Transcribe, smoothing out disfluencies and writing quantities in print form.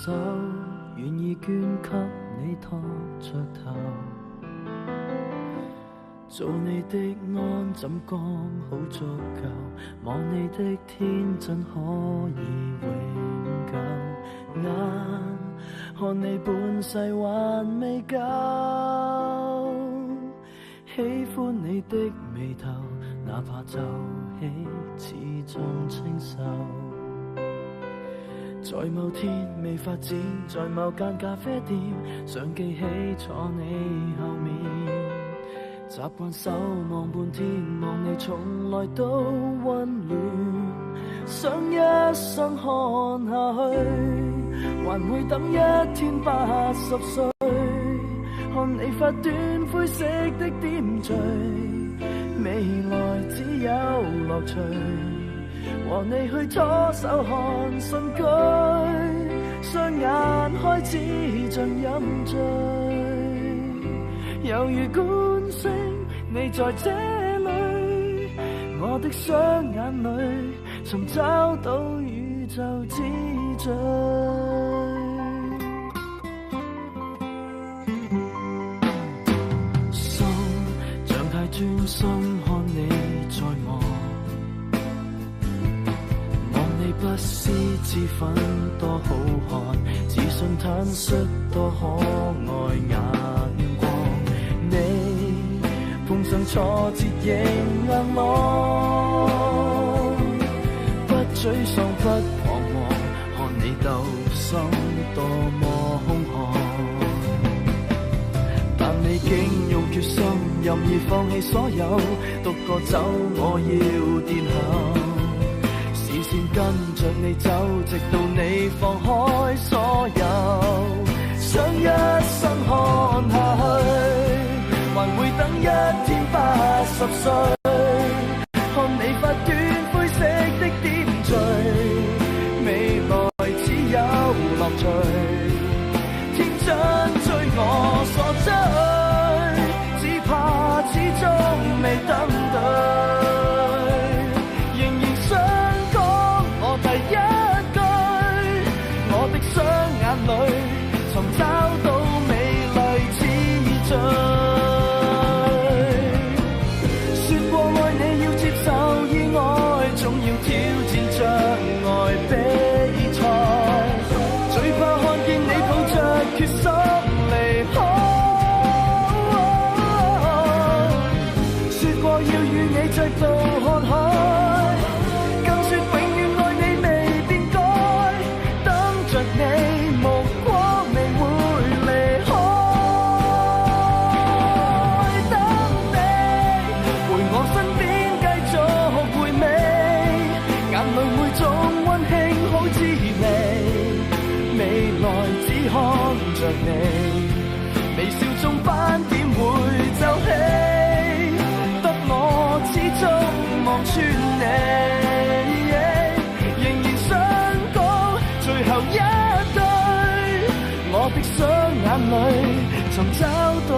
手，願意捐給你托着頭，做你的安枕剛好足夠，望你的天真可以永久，眼看你半世還未夠，喜歡你的眉頭，哪怕皺起始終清秀，在某天未發展，在某間咖啡店，想記起坐你後面，習慣守望半天，望你從來都溫暖，想一生看下去，還會等一天80歲，看你發端灰色的點綴，未來只有樂趣，和你去拖手看新居，雙眼開始像飲醉，猶如觀星，你在這裡，我的雙眼裡尋找到宇宙之最。心像太專心看你在望，望你不思之粉多好看，自信坦率多可愛眼光，你碰上挫折仍硬朗，不沮喪不彷徨，看你鬥心多麼兇悍，但你竟用決心任意放棄所有，獨個走我要殿後，視線跟着你走，直到你放開所有，想一生看下去，還會等一天80歲，看你發端灰色的點綴，未來只有樂趣，天真追我所追，只怕始終未等對，仍然想講我第一句，我的雙眼裡尋找到美麗之最。挑戰障礙比賽，最怕看見你抱着決心離開，說過要與你直到看海，更說永遠愛你未變改，等着你目光未會離開，等你回我身邊繼續回味，眼淚會總溫馨好滋味，未來只看着你，微笑中斑點會皺起，得我始終望穿你，仍然想講最後一句，我的雙眼裡尋找到